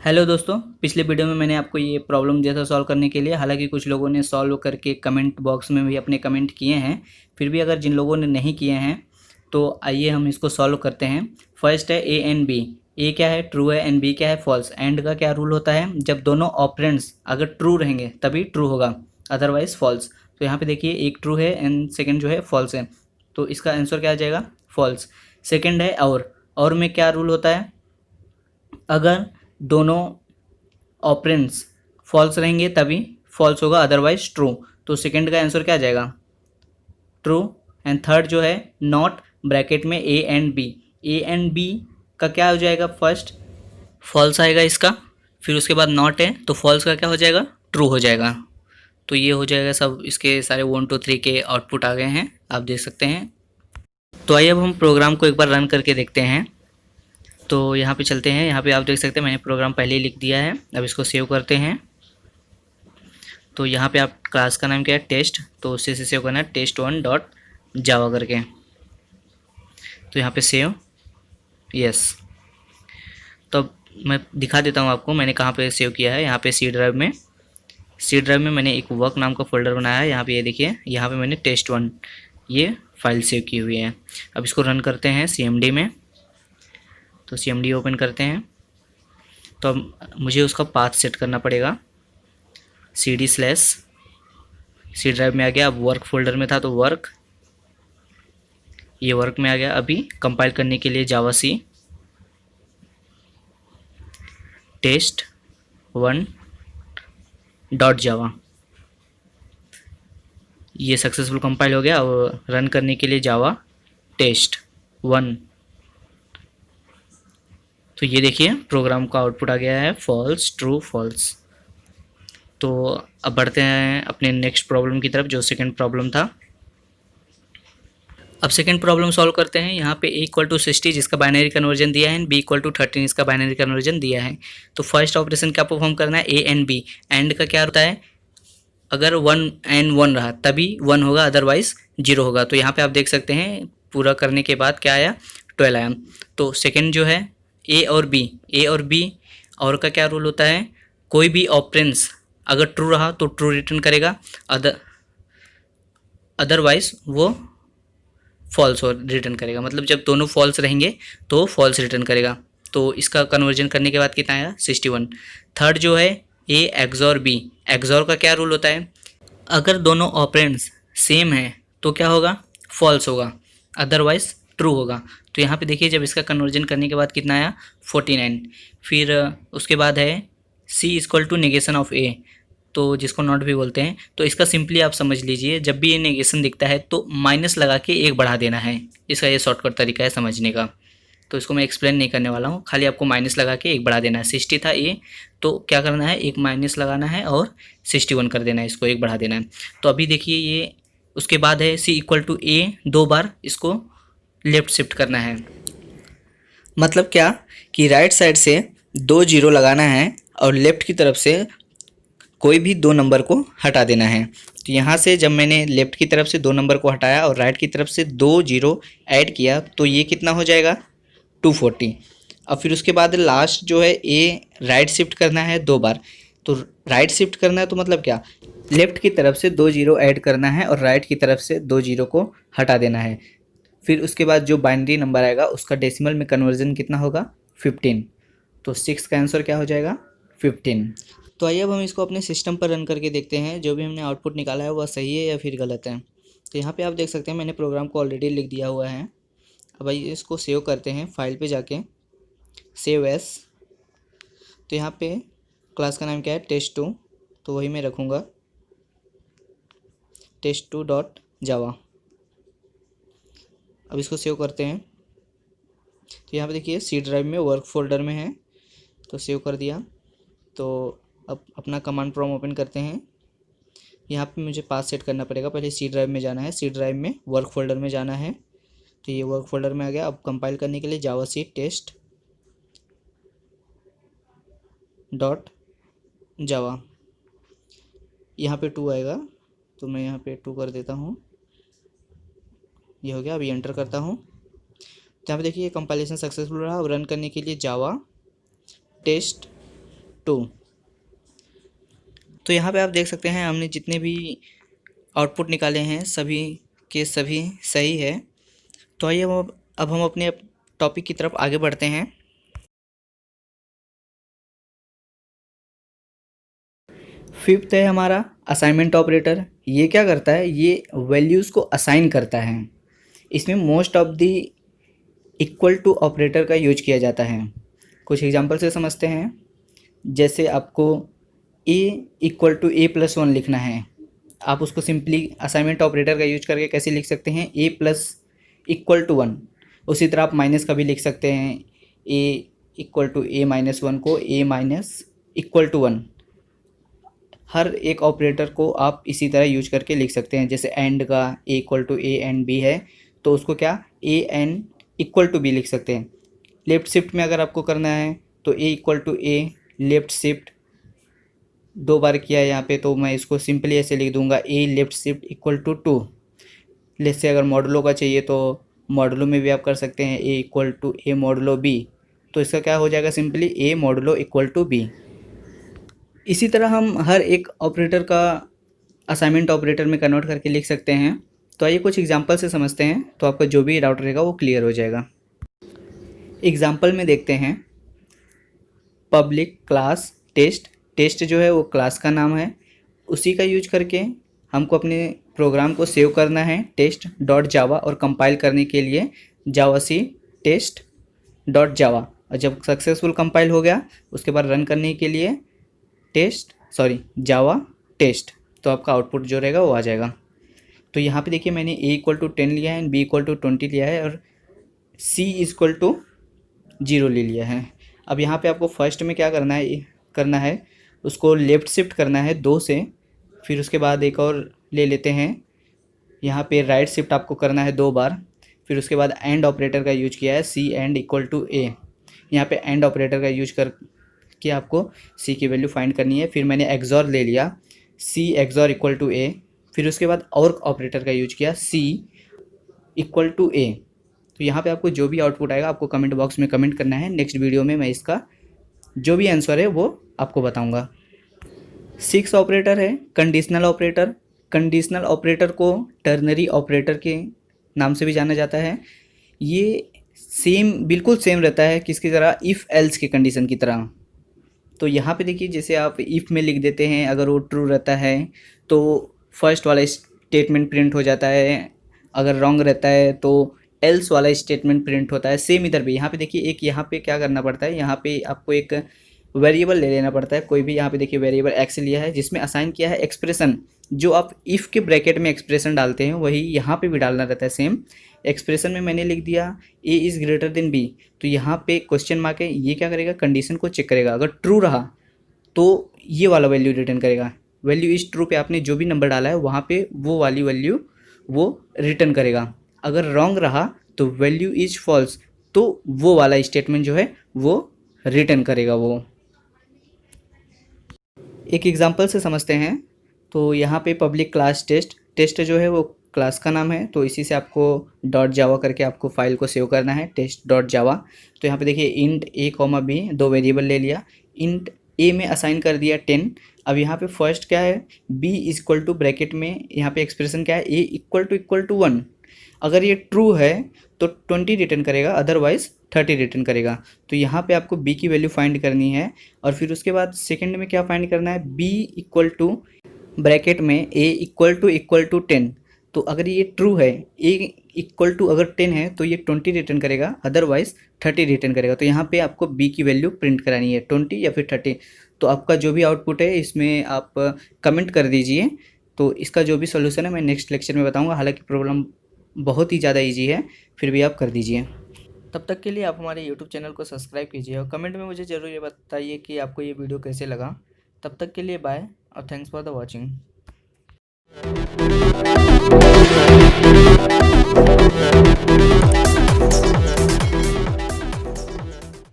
Hello दोस्तों, पिछले video में मैंने आपको ये प्रॉब्लम दिया था सॉल्व करने के लिए। हालांकि कुछ लोगों ने सॉल्व करके कमेंट बॉक्स में भी अपने कमेंट किए हैं। फिर भी अगर जिन लोगों ने नहीं किए हैं तो आइए हम इसको सॉल्व करते हैं। फर्स्ट है ए एंड बी। ए क्या है, ट्रू है, एंड बी क्या है, फॉल्स। एंड का क्या रूल होता है, जब दोनों ऑपरेंड्स अगर ट्रू रहेंगे तभी ट्रू होगा, अदरवाइज फॉल्स। तो यहाँ पे देखिए एक ट्रू है एंड सेकेंड जो है फॉल्स है, तो इसका आंसर क्या आ जाएगा, फॉल्स। सेकेंड है और में क्या रूल होता है, अगर दोनों ऑपरेंड्स फॉल्स रहेंगे तभी फॉल्स होगा, अदरवाइज ट्रू। तो सेकंड का आंसर क्या आ जाएगा, ट्रू। एंड थर्ड जो है नॉट, ब्रैकेट में A and B. A and B का क्या हो जाएगा, फर्स्ट फॉल्स आएगा इसका, फिर उसके बाद नॉट है तो फॉल्स का क्या हो जाएगा, ट्रू हो जाएगा। तो ये हो जाएगा सब, इसके सारे 1 2 3 के आउटपुट आ गए हैं, आप देख सकते हैं। तो आइए अब हम प्रोग्राम को एक बार रन करके देखते हैं। तो यहाँ पे चलते हैं, यहाँ पे आप देख सकते हैं मैंने प्रोग्राम पहले ही लिख दिया है। अब इसको सेव करते हैं। तो यहाँ पे आप क्लास का नाम क्या है, टेस्ट, तो उससे सेव करना है test1.java करके। तो यहाँ पे सेव, यस। तो अब मैं दिखा देता हूँ आपको मैंने कहाँ पे सेव किया है। यहाँ पे सी ड्राइव में मैंने एक वर्क नाम का फोल्डर बनाया है। यहाँ पे ये देखिए, यहाँ पे मैंने test1 ये फाइल सेव की हुई है। अब इसको रन करते हैं CMD में। तो CMD ओपन करते हैं। तो अब मुझे उसका पाथ सेट करना पड़ेगा, CD/C ड्राइव में आ गया। अब वर्क फोल्डर में था तो वर्क, ये वर्क में आ गया। अभी कंपाइल करने के लिए जावा सी test1.java, ये सक्सेसफुल कंपाइल हो गया। अब रन करने के लिए जावा test1। तो ये देखिए प्रोग्राम का आउटपुट आ गया है, फॉल्स ट्रू फॉल्स। तो अब बढ़ते हैं अपने नेक्स्ट प्रॉब्लम की तरफ, जो सेकंड प्रॉब्लम था। अब सेकंड प्रॉब्लम सॉल्व करते हैं। यहाँ पे A = 60 जिसका बाइनरी कन्वर्जन दिया है, B = 13 इसका बाइनरी कन्वर्जन दिया है। तो फर्स्ट ऑपरेशन क्या परफॉर्म करना है, A एंड B। एंड का क्या होता है, अगर 1 एंड 1 रहा तभी 1 होगा, अदरवाइज 0 होगा। तो यहाँ पे आप देख सकते हैं पूरा करने के बाद क्या आया, 12 आया। तो सेकेंड जो है ए और बी, और का क्या रूल होता है, कोई भी ऑपरेंड्स अगर ट्रू रहा तो ट्रू रिटर्न करेगा, अदरवाइज वो फॉल्स रिटर्न करेगा। मतलब जब दोनों फॉल्स रहेंगे तो फॉल्स रिटर्न करेगा। तो इसका कन्वर्जन करने के बाद कितना आया, 61। थर्ड जो है ए एक्सॉर बी। एक्सॉर का क्या रूल होता है, अगर दोनों ऑपरेंड्स सेम है तो क्या होगा, फॉल्स होगा, अदरवाइज ट्रू होगा। तो यहाँ पे देखिए जब इसका कन्वर्जन करने के बाद कितना आया, 49। फिर उसके बाद है C = नेगेशन ऑफ ए, तो जिसको नॉट भी बोलते हैं। तो इसका सिंपली आप समझ लीजिए, जब भी ये नेगेशन दिखता है तो माइनस लगा के एक बढ़ा देना है। इसका ये शॉर्टकट तरीका है समझने का। तो इसको मैं एक्सप्लेन नहीं करने वाला हूँ, खाली आपको माइनस लगा के एक बढ़ा देना है। 60 था ए, तो क्या करना है, एक माइनस लगाना है और 61 कर देना है, इसको एक बढ़ा देना है। तो अभी देखिए ये उसके बाद है C = A, 2 बार इसको लेफ्ट शिफ्ट करना है। मतलब क्या कि राइट साइड से 2 0 लगाना है और लेफ्ट की तरफ से कोई भी 2 नंबर को हटा देना है। तो यहाँ से जब मैंने लेफ्ट की तरफ से 2 नंबर को हटाया और राइट की तरफ से 2 0 ऐड किया तो ये कितना हो जाएगा, 240। अब फिर उसके बाद लास्ट जो है ए राइट शिफ्ट करना है 2 बार। तो राइट शिफ्ट करना है तो मतलब क्या, लेफ्ट की तरफ से 2 0 ऐड करना है और राइट की तरफ से 2 0 को हटा देना है। फिर उसके बाद जो बाइनरी नंबर आएगा उसका डेसिमल में कन्वर्जन कितना होगा, 15। तो 6 का आंसर क्या हो जाएगा, 15। तो आइए अब हम इसको अपने सिस्टम पर रन करके देखते हैं, जो भी हमने आउटपुट निकाला है वह सही है या फिर गलत है। तो यहाँ पे आप देख सकते हैं मैंने प्रोग्राम को ऑलरेडी लिख दिया हुआ है। अब आइए इसको सेव करते हैं, फाइल पे जाके सेव एस। तो यहाँ पे क्लास का नाम क्या है, test2, तो वही मैं रखूँगा, test2.java। अब इसको सेव करते हैं। तो यहाँ पे देखिए सी ड्राइव में वर्क फोल्डर में है, तो सेव कर दिया। तो अब अपना कमांड प्रॉम्प्ट ओपन करते हैं। यहाँ पे मुझे पाथ सेट करना पड़ेगा, पहले सी ड्राइव में जाना है, सी ड्राइव में वर्क फोल्डर में जाना है। तो ये वर्क फोल्डर में आ गया। अब कंपाइल करने के लिए जावा सी test.java, यहाँ पे 2 आएगा तो मैं यहाँ पे 2 कर देता हूँ, ये हो गया। अभी एंटर करता हूँ। तो यहाँ पे देखिए कंपाइलेशन सक्सेसफुल रहा। अब रन करने के लिए जावा टेस्ट 2। तो यहाँ पे आप देख सकते हैं हमने जितने भी आउटपुट निकाले हैं सभी के सभी सही है। तो आइए अब हम अपने टॉपिक की तरफ आगे बढ़ते हैं। फिफ्थ है हमारा असाइनमेंट ऑपरेटर। ये क्या करता है, ये वैल्यूज़ को असाइन करता है। इसमें most of the equal to operator का यूज किया जाता है। कुछ एग्जांपल से समझते हैं। जैसे आपको a equal to a plus 1 लिखना है, आप उसको सिंपली असाइनमेंट ऑपरेटर का यूज करके कैसे लिख सकते हैं, a प्लस इक्वल टू 1। उसी तरह आप माइनस का भी लिख सकते हैं, a equal to a minus 1 को a माइनस इक्वल टू 1। हर एक ऑपरेटर को आप इसी तरह यूज करके लिख सकते हैं। जैसे एंड का a equal to a and b है, तो उसको क्या a and equal to b लिख सकते हैं। लेफ्ट शिफ्ट में अगर आपको करना है तो a equal to a left shift 2 बार किया है यहाँ पे, तो मैं इसको सिंपली ऐसे लिख दूंगा a left shift equal to 2। जैसे अगर मॉडुलो का चाहिए तो मॉडुलो में भी आप कर सकते हैं a equal to a modulo b, तो इसका क्या हो जाएगा simply a modulo equal to b। इसी तरह हम हर एक ऑपरेटर का असाइनमेंट ऑपरेटर में कन्वर्ट करके लिख सकते हैं। तो आइए कुछ एग्जांपल से समझते हैं, तो आपका जो भी डाउट रहेगा वो क्लियर हो जाएगा। एग्जांपल में देखते हैं, पब्लिक क्लास टेस्ट। टेस्ट जो है वो क्लास का नाम है, उसी का यूज करके हमको अपने प्रोग्राम को सेव करना है टेस्ट डॉट जावा, और कंपाइल करने के लिए जावा सी टेस्ट डॉट जावा। और जब सक्सेसफुल कंपाइल हो गया उसके बाद रन करने के लिए जावा टेस्ट, तो आपका आउटपुट जो रहेगा वो आ जाएगा। तो यहाँ पे देखिए मैंने a इक्वल टू 10 लिया है, b इक्वल टू 20 लिया है और c इक्वल टू 0 ले लिया है। अब यहाँ पे आपको फर्स्ट में क्या करना है उसको लेफ़्ट शिफ्ट करना है 2 से, फिर उसके बाद एक और ले लेते हैं, यहाँ पे राइट शिफ्ट आपको करना है 2 बार, फिर उसके बाद एंड ऑपरेटर का यूज किया है c and equal to a। यहाँ पे एंड ऑपरेटर का यूज करके आपको c की वैल्यू फाइंड करनी है। फिर मैंने एक्सॉर ले लिया, c XOR equal to a, फिर उसके बाद और ऑपरेटर का यूज किया c इक्वल टू a। तो यहाँ पे आपको जो भी आउटपुट आएगा आपको कमेंट बॉक्स में कमेंट करना है। नेक्स्ट वीडियो में मैं इसका जो भी आंसर है वो आपको बताऊँगा। 6 ऑपरेटर है कंडीशनल ऑपरेटर। कंडीशनल ऑपरेटर को टर्नरी ऑपरेटर के नाम से भी जाना जाता है। ये बिल्कुल सेम रहता है किसकी तरह, इफ़ एल्स की कंडीशन की तरह। तो यहाँ पे देखिए जैसे आप इफ़ में लिख देते हैं, अगर वो ट्रू रहता है तो फर्स्ट वाला स्टेटमेंट प्रिंट हो जाता है, अगर रॉन्ग रहता है तो एल्स वाला स्टेटमेंट प्रिंट होता है। सेम इधर भी यहाँ पे देखिए एक यहाँ पे क्या करना पड़ता है, यहाँ पे आपको एक वेरिएबल ले लेना पड़ता है कोई भी। यहाँ पे देखिए वेरिएबल एक्स लिया है जिसमें असाइन किया है एक्सप्रेशन। जो आप इफ़ के ब्रैकेट में एक्सप्रेशन डालते हैं वही यहाँ पे भी डालना रहता है। सेम एक्सप्रेशन में मैंने लिख दिया a is greater than b, तो यहाँ पे क्वेश्चन मार्क है, ये क्या करेगा कंडीशन को चेक करेगा। अगर ट्रू रहा तो ये वाला वैल्यू रिटर्न करेगा। वैल्यू इज़ ट्रू पे आपने जो भी नंबर डाला है वहाँ पे वो वाली वैल्यू वो रिटर्न करेगा। अगर रॉन्ग रहा तो वैल्यू इज़ फॉल्स, तो वो वाला स्टेटमेंट जो है वो रिटर्न करेगा। वो एक एग्जांपल से समझते हैं। तो यहाँ पे पब्लिक क्लास टेस्ट जो है वो क्लास का नाम है, तो इसी से आपको डॉट जावा करके आपको फाइल को सेव करना है टेस्ट डॉट जावा। तो यहाँ पे देखिए int a comma b 2 variable ले लिया, इंट a में असाइन कर दिया 10। अब यहाँ पे फर्स्ट क्या है, b इक्वल टू ब्रैकेट में यहाँ पे एक्सप्रेशन क्या है, a इक्वल टू 1। अगर ये ट्रू है तो 20 रिटर्न करेगा, अदरवाइज 30 रिटर्न करेगा। तो यहाँ पे आपको b की वैल्यू फाइंड करनी है, और फिर उसके बाद सेकंड में क्या फाइंड करना है, b इक्वल टू ब्रैकेट में a इक्वल टू 10। तो अगर ये ट्रू है, a इक्वल टू अगर 10 है तो ये 20 रिटर्न करेगा, अदरवाइज 30 रिटर्न करेगा। तो यहाँ पे आपको b की वैल्यू प्रिंट करानी है 20 या फिर 30। तो आपका जो भी आउटपुट है इसमें आप कमेंट कर दीजिए। तो इसका जो भी सोल्यूशन है मैं नेक्स्ट लेक्चर में बताऊँगा। हालाँकि प्रॉब्लम बहुत ही ज़्यादा ईजी है, फिर भी आप कर दीजिए। तब तक के लिए आप हमारे यूट्यूब चैनल को सब्सक्राइब कीजिए और कमेंट में मुझे ज़रूर ये बताइए कि आपको ये वीडियो कैसे लगा। तब तक के लिए बाय और थैंक्स फॉर द वॉचिंग।